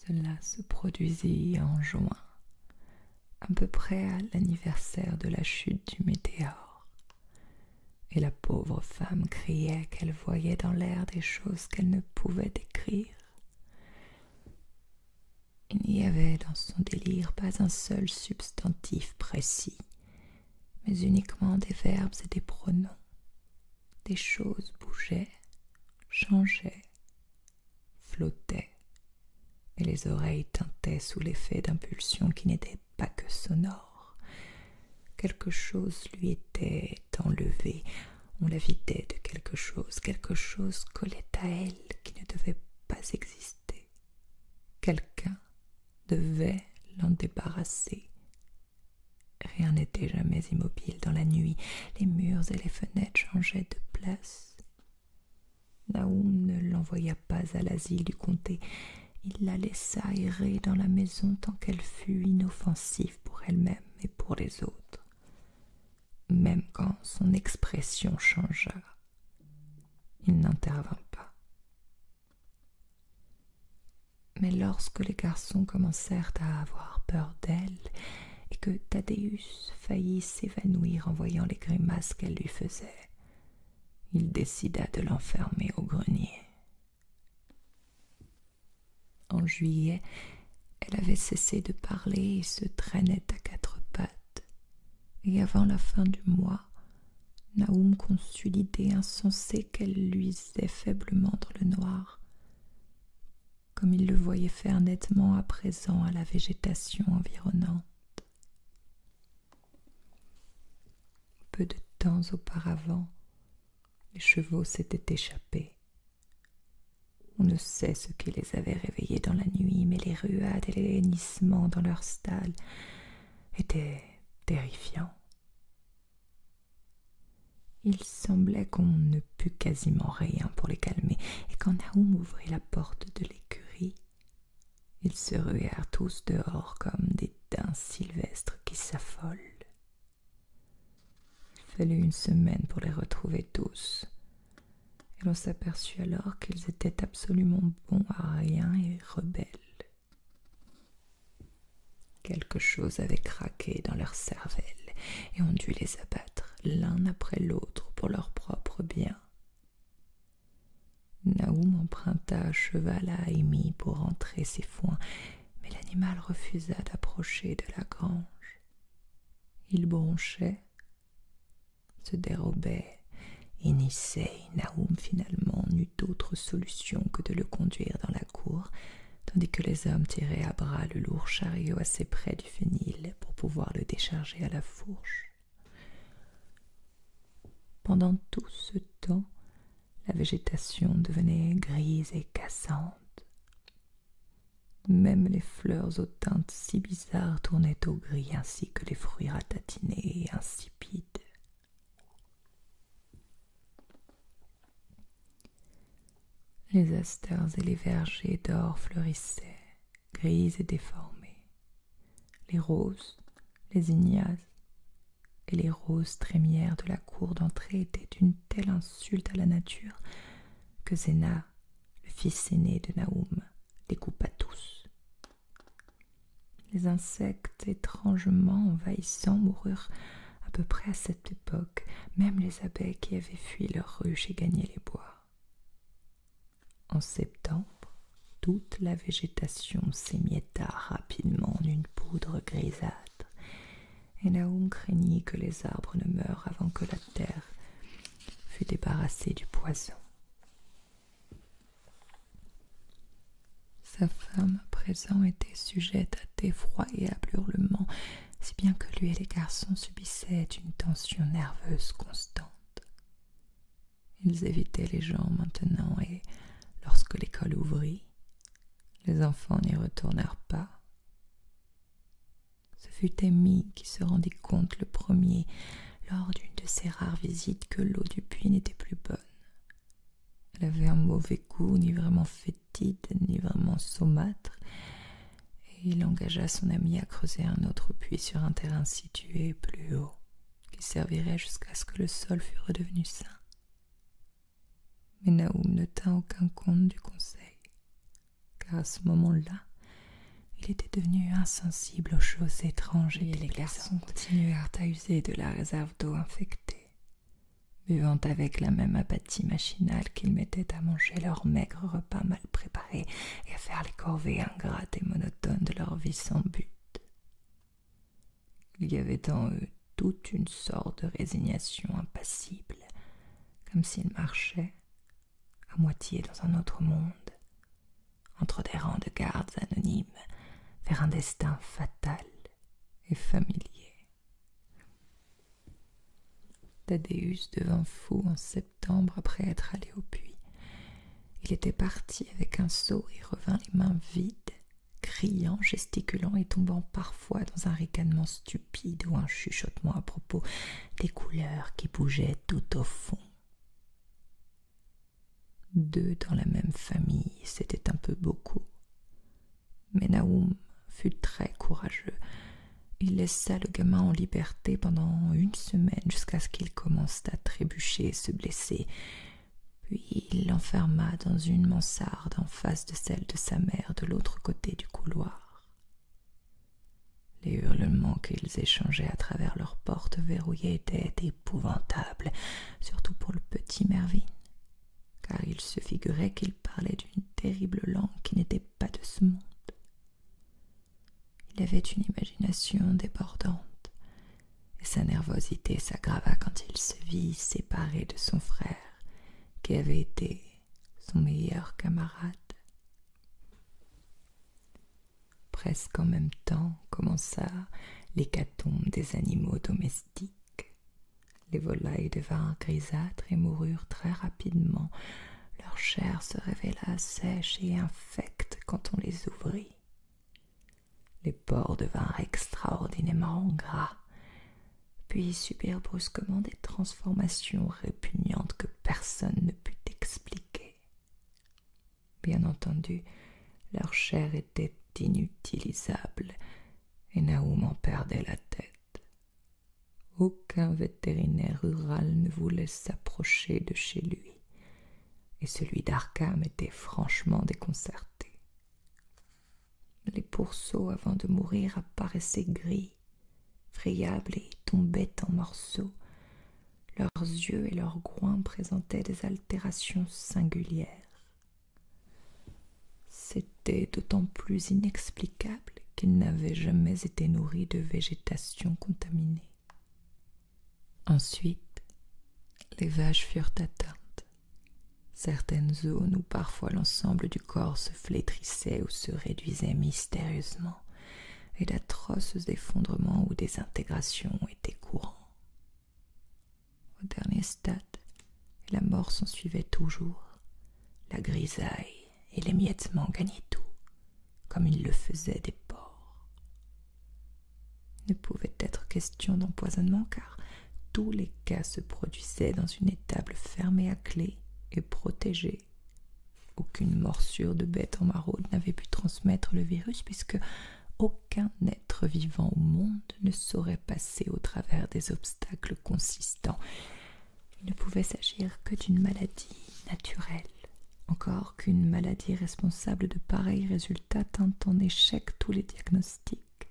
Cela se produisit en juin, à peu près à l'anniversaire de la chute du météore, et la pauvre femme criait qu'elle voyait dans l'air des choses qu'elle ne pouvait décrire. Il n'y avait dans son délire pas un seul substantif précis, mais uniquement des verbes et des pronoms. Des choses bougeaient, changeaient, flottaient, et les oreilles tintaient sous l'effet d'impulsions qui n'étaient pas que sonores. Quelque chose lui était enlevé, on la vidait de quelque chose collait à elle qui ne devait pas exister. Quelqu'un devait l'en débarrasser. Rien n'était jamais immobile dans la nuit, les murs et les fenêtres changeaient de place. Nahum ne l'envoya pas à l'asile du comté, il la laissa errer dans la maison tant qu'elle fut inoffensive pour elle-même et pour les autres. Même quand son expression changea, il n'intervint pas. Mais lorsque les garçons commencèrent à avoir peur d'elle et que Thaddeus faillit s'évanouir en voyant les grimaces qu'elle lui faisait, il décida de l'enfermer au grenier. En juillet, elle avait cessé de parler et se traînait à quatre pattes, et avant la fin du mois, Nahum conçut l'idée insensée qu'elle luisait faiblement dans le noir, comme il le voyait faire nettement à présent à la végétation environnante. Peu de temps auparavant, les chevaux s'étaient échappés. On ne sait ce qui les avait réveillés dans la nuit, mais les ruades et les hennissements dans leur stall étaient terrifiants. Il semblait qu'on ne put quasiment rien pour les calmer, et quand Nahum ouvrit la porte de l'écurie, ils se ruèrent tous dehors comme des daims sylvestres qui s'affolent. Il fallut une semaine pour les retrouver tous, et l'on s'aperçut alors qu'ils étaient absolument bons à rien et rebelles. Quelque chose avait craqué dans leur cervelle, et on dut les abattre l'un après l'autre pour leur propre bien. Nahum emprunta un cheval à Amy pour rentrer ses foins, mais l'animal refusa d'approcher de la grange. Il bronchait, se dérobait, hennissait, et Nahum finalement n'eut d'autre solution que de le conduire dans la cour, tandis que les hommes tiraient à bras le lourd chariot assez près du fenil pour pouvoir le décharger à la fourche. Pendant tout ce temps, la végétation devenait grise et cassante. Même les fleurs aux teintes si bizarres tournaient au gris, ainsi que les fruits ratatinés et insipides. Les asters et les vergers d'or fleurissaient, grises et déformés. Les roses, les ignaces et les roses trémières de la cour d'entrée étaient d'une telle insulte à la nature que Zéna, le fils aîné de Nahum, les coupa tous. Les insectes étrangement envahissants moururent à peu près à cette époque, même les abeilles qui avaient fui leur ruche et gagné les bois. En septembre, toute la végétation s'émietta rapidement en une poudre grisâtre, et Nahum craignit que les arbres ne meurent avant que la terre fût débarrassée du poison. Sa femme, à présent, était sujette à d'effroyables hurlements, si bien que lui et les garçons subissaient une tension nerveuse constante. Ils évitaient les gens maintenant, et lorsque l'école ouvrit, les enfants n'y retournèrent pas. Ce fut Amy qui se rendit compte le premier, lors d'une de ses rares visites, que l'eau du puits n'était plus bonne. Elle avait un mauvais goût, ni vraiment fétide, ni vraiment saumâtre, et il engagea son ami à creuser un autre puits sur un terrain situé plus haut, qui servirait jusqu'à ce que le sol fût redevenu sain. Mais Nahum ne tint aucun compte du conseil, car à ce moment-là, Il était devenu insensible aux choses étranges et les garçons continuèrent à user de la réserve d'eau infectée, buvant avec la même apathie machinale qu'ils mettaient à manger leur maigre repas mal préparé et à faire les corvées ingrates et monotones de leur vie sans but. Il y avait en eux toute une sorte de résignation impassible, comme s'ils marchaient, à moitié dans un autre monde, entre des rangs de gardes anonymes, vers un destin fatal et familier. Thaddeus devint fou en septembre après être allé au puits. Il était parti avec un seau et revint les mains vides, criant, gesticulant et tombant parfois dans un ricanement stupide ou un chuchotement à propos des couleurs qui bougeaient tout au fond. Deux dans la même famille, c'était un peu beaucoup. Mais Naoum fut très courageux. Il laissa le gamin en liberté pendant 1 semaine jusqu'à ce qu'il commence à trébucher et se blesser. Puis il l'enferma dans une mansarde en face de celle de sa mère de l'autre côté du couloir. Les hurlements qu'ils échangeaient à travers leurs portes verrouillées étaient épouvantables, surtout pour le petit Mervyn, car il se figurait qu'il parlait d'une terrible langue qui n'était pas de ce monde. Il avait une imagination débordante, et sa nervosité s'aggrava quand il se vit séparé de son frère, qui avait été son meilleur camarade. Presque en même temps commença l'hécatombe des animaux domestiques. Les volailles devinrent grisâtres et moururent très rapidement. Leur chair se révéla sèche et infecte quand on les ouvrit. Les porcs devinrent extraordinairement gras, puis subirent brusquement des transformations répugnantes que personne ne put expliquer. Bien entendu, leur chair était inutilisable, et Naoum en perdait la tête. Aucun vétérinaire rural ne voulait s'approcher de chez lui, et celui d'Arkham était franchement déconcerté. Les pourceaux, avant de mourir, apparaissaient gris, friables et tombaient en morceaux. Leurs yeux et leurs groins présentaient des altérations singulières. C'était d'autant plus inexplicable qu'ils n'avaient jamais été nourris de végétation contaminée. Ensuite, les vaches furent atteintes. Certaines zones où parfois l'ensemble du corps se flétrissait ou se réduisait mystérieusement, et d'atroces effondrements ou désintégrations étaient courants. Au dernier stade, la mort s'ensuivait toujours. La grisaille et l'émiettement gagnaient tout, comme ils le faisaient des porcs. Il ne pouvait être question d'empoisonnement, car tous les cas se produisaient dans une étable fermée à clé et protégée. Aucune morsure de bête en maraude n'avait pu transmettre le virus, puisque aucun être vivant au monde ne saurait passer au travers des obstacles consistants. Il ne pouvait s'agir que d'une maladie naturelle, encore qu'une maladie responsable de pareils résultats tint en échec tous les diagnostics.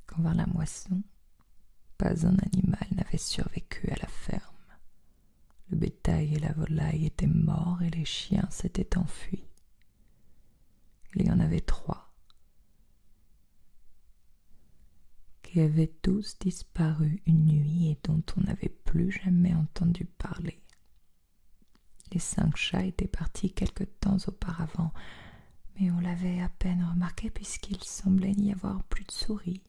Quand vint la moisson, pas un animal n'avait survécu à la ferme. Le bétail et la volaille étaient morts et les chiens s'étaient enfuis. Il y en avait 3 qui avaient tous disparu une nuit et dont on n'avait plus jamais entendu parler. Les 5 chats étaient partis quelque temps auparavant, mais on l'avait à peine remarqué puisqu'il semblait n'y avoir plus de souris,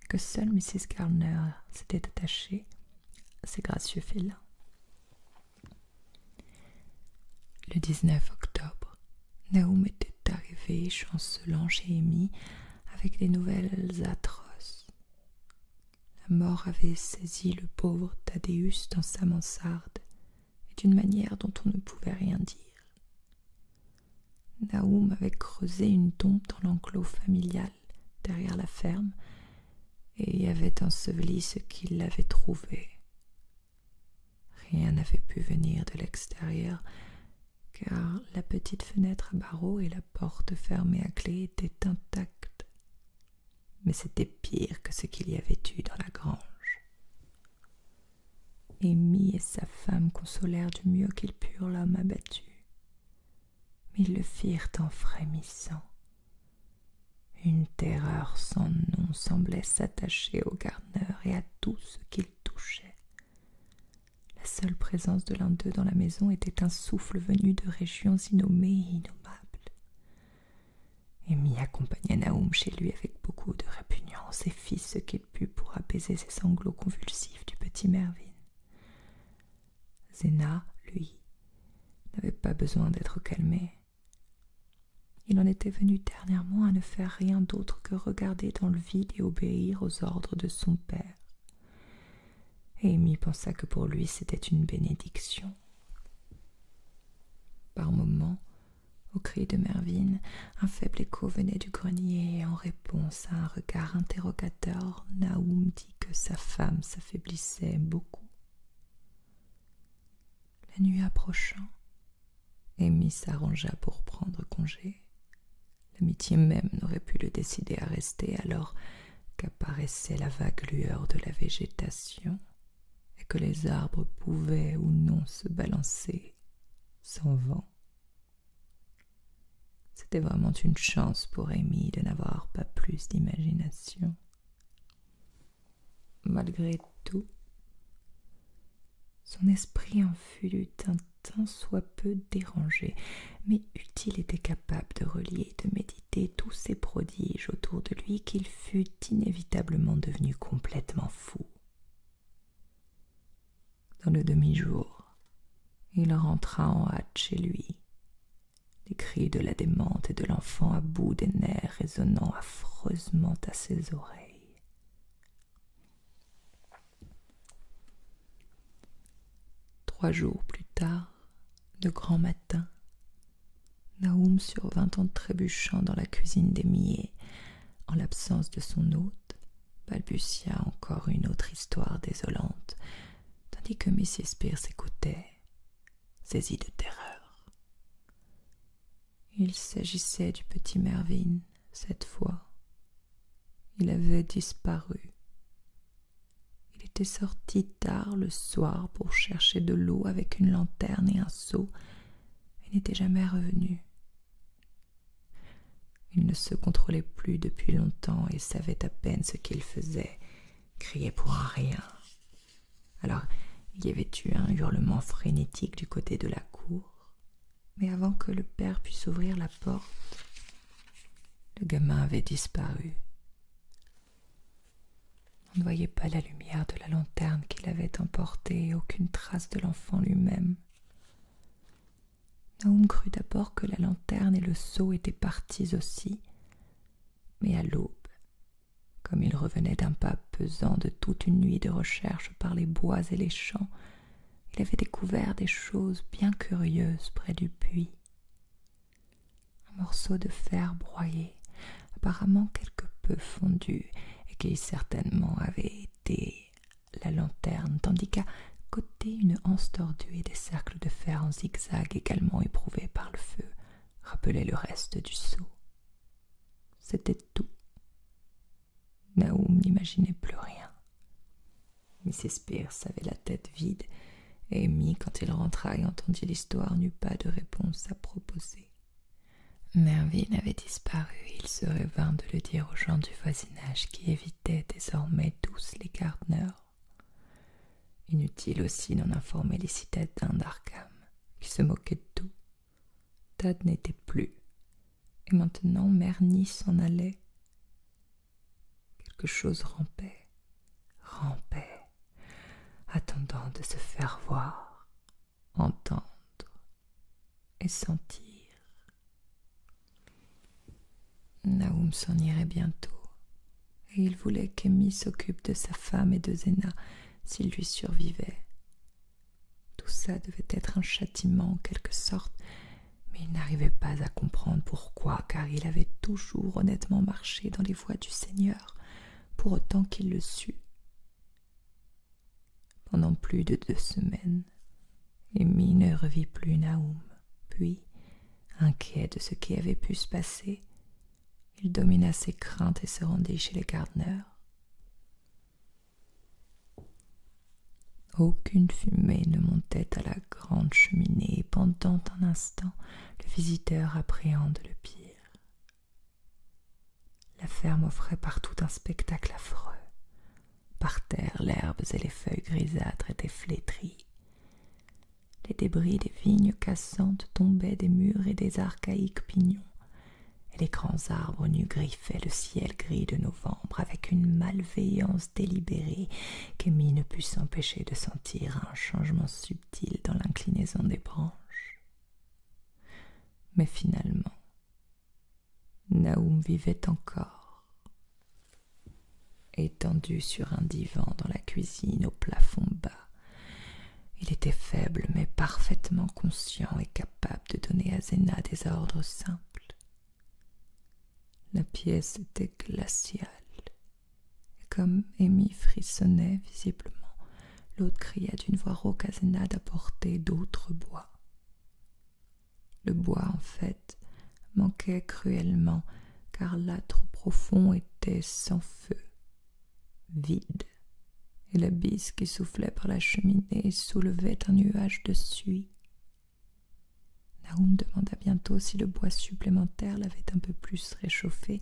que seule Mrs. Gardner s'était attachée à ces gracieux félins. Le 19 octobre, Naoum était arrivé chancelant chez Amy avec des nouvelles atroces. La mort avait saisi le pauvre Thaddeus dans sa mansarde, et d'une manière dont on ne pouvait rien dire. Naoum avait creusé une tombe dans l'enclos familial, derrière la ferme, et y avait enseveli ce qu'il avait trouvé. Rien n'avait pu venir de l'extérieur, car la petite fenêtre à barreaux et la porte fermée à clé étaient intactes. Mais c'était pire que ce qu'il y avait eu dans la grange. Amy et sa femme consolèrent du mieux qu'ils purent l'homme abattu, mais ils le firent en frémissant. Une terreur sans nom semblait s'attacher au gardeneur et à tout ce qu'il touchait. La seule présence de l'un d'eux dans la maison était un souffle venu de régions innommées et innommables. Amy accompagna Nahum chez lui avec beaucoup de répugnance et fit ce qu'il put pour apaiser ses sanglots convulsifs du petit Mervyn. Zena, lui, n'avait pas besoin d'être calmé. Il en était venu dernièrement à ne faire rien d'autre que regarder dans le vide et obéir aux ordres de son père. Et Amy pensa que pour lui c'était une bénédiction. Par moments, au cri de Mervyn, un faible écho venait du grenier et en réponse à un regard interrogateur, Nahum dit que sa femme s'affaiblissait beaucoup. La nuit approchant, Amy s'arrangea pour prendre congé. L'amitié même n'aurait pu le décider à rester alors qu'apparaissait la vague lueur de la végétation et que les arbres pouvaient ou non se balancer sans vent. C'était vraiment une chance pour Amy de n'avoir pas plus d'imagination. Malgré tout, son esprit en fut un tant soit peu dérangé, mais eût-il été capable de relier et de méditer tous ces prodiges autour de lui qu'il fût inévitablement devenu complètement fou. Dans le demi-jour, il rentra en hâte chez lui, les cris de la démente et de l'enfant à bout des nerfs résonnant affreusement à ses oreilles. 3 jours plus tard, de grand matin, Nahum survint en trébuchant dans la cuisine d'Amy et, en l'absence de son hôte, balbutia encore une autre histoire désolante, tandis que Mrs. Pierce écoutait, saisie de terreur. Il s'agissait du petit Mervyn, cette fois. Il avait disparu. Il était sorti tard le soir pour chercher de l'eau avec une lanterne et un seau, et n'était jamais revenu. Il ne se contrôlait plus depuis longtemps et savait à peine ce qu'il faisait, criait pour un rien. Alors, il y avait eu un hurlement frénétique du côté de la cour, mais avant que le père puisse ouvrir la porte, le gamin avait disparu. On ne voyait pas la lumière de la lanterne qu'il avait emportée et aucune trace de l'enfant lui-même. Nahum crut d'abord que la lanterne et le seau étaient partis aussi, mais à l'aube, comme il revenait d'un pas pesant de toute une nuit de recherche par les bois et les champs, il avait découvert des choses bien curieuses près du puits. Un morceau de fer broyé, apparemment quelque peu fondu, et qui certainement avait été la lanterne, tandis qu'à côté une anse tordue et des cercles de fer en zigzag également éprouvés par le feu rappelaient le reste du seau. C'était tout. Nahum n'imaginait plus rien. Mrs. Pierce avait la tête vide, et Amy, quand il rentra et entendit l'histoire, n'eut pas de réponse à proposer. Mervyn avait disparu et il serait vain de le dire aux gens du voisinage qui évitaient désormais tous les gardeneurs. Inutile aussi d'en informer les citadins d'Arkham, qui se moquaient de tout. Tad n'était plus, et maintenant Merny s'en allait. Quelque chose rampait, attendant de se faire voir, entendre et sentir. Nahum s'en irait bientôt, et il voulait qu'Amy s'occupe de sa femme et de Zena s'il lui survivait. Tout ça devait être un châtiment en quelque sorte, mais il n'arrivait pas à comprendre pourquoi, car il avait toujours honnêtement marché dans les voies du Seigneur, pour autant qu'il le sût. Pendant plus de 2 semaines, Amy ne revit plus Nahum, Puis, inquiet de ce qui avait pu se passer, il domina ses craintes et se rendit chez les Gardner. Aucune fumée ne montait à la grande cheminée, et pendant un instant, le visiteur appréhende le pire. La ferme offrait partout un spectacle affreux. Par terre, l'herbe et les feuilles grisâtres étaient flétries. Les débris des vignes cassantes tombaient des murs et des archaïques pignons, et les grands arbres nus griffaient le ciel gris de novembre avec une malveillance délibérée qu'Amy ne put s'empêcher de sentir un changement subtil dans l'inclinaison des branches. Mais finalement, Nahum vivait encore. Étendu sur un divan dans la cuisine au plafond bas, il était faible mais parfaitement conscient et capable de donner à Zéna des ordres simples. La pièce était glaciale, et comme Amy frissonnait visiblement, l'autre cria d'une voix rauque à Zéna d'apporter d'autres bois. Le bois, en fait, manquait cruellement, car l'âtre profond était sans feu, vide, et la bise qui soufflait par la cheminée soulevait un nuage de suie. Nahum demanda bientôt si le bois supplémentaire l'avait un peu plus réchauffé.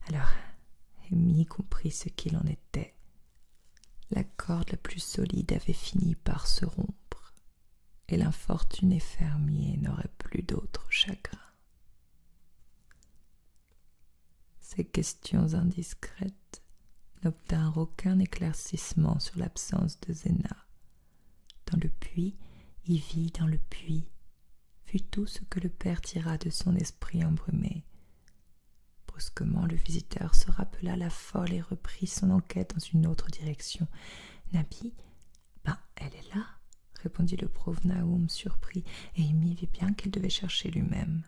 Alors Amy comprit ce qu'il en était. La corde la plus solide avait fini par se rompre, et l'infortuné fermier n'aurait plus d'autre chagrin. Ces questions indiscrètes n'obtinrent aucun éclaircissement sur l'absence de Zéna. Dans le puits, il vit dans le puits, fut tout ce que le père tira de son esprit embrumé. Brusquement, le visiteur se rappela la folle et reprit son enquête dans une autre direction. « Nabi, elle est là !» répondit le pauvre Nahum surpris, et Amy vit bien qu'il devait chercher lui-même.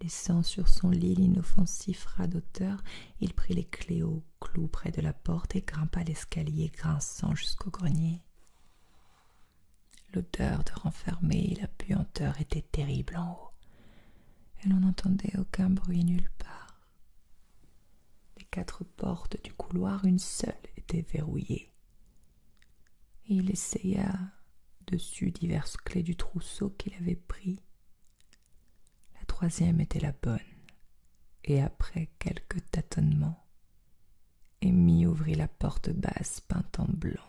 Laissant sur son lit l'inoffensif radoteur, il prit les clés au clou près de la porte et grimpa l'escalier grinçant jusqu'au grenier. L'odeur de renfermé et la puanteur étaient terribles en haut, et l'on n'entendait aucun bruit nulle part. Les 4 portes du couloir, une seule était verrouillée, et il essaya dessus diverses clés du trousseau qu'il avait pris. La 3e était la bonne, et après quelques tâtonnements, Amy ouvrit la porte basse peinte en blanc.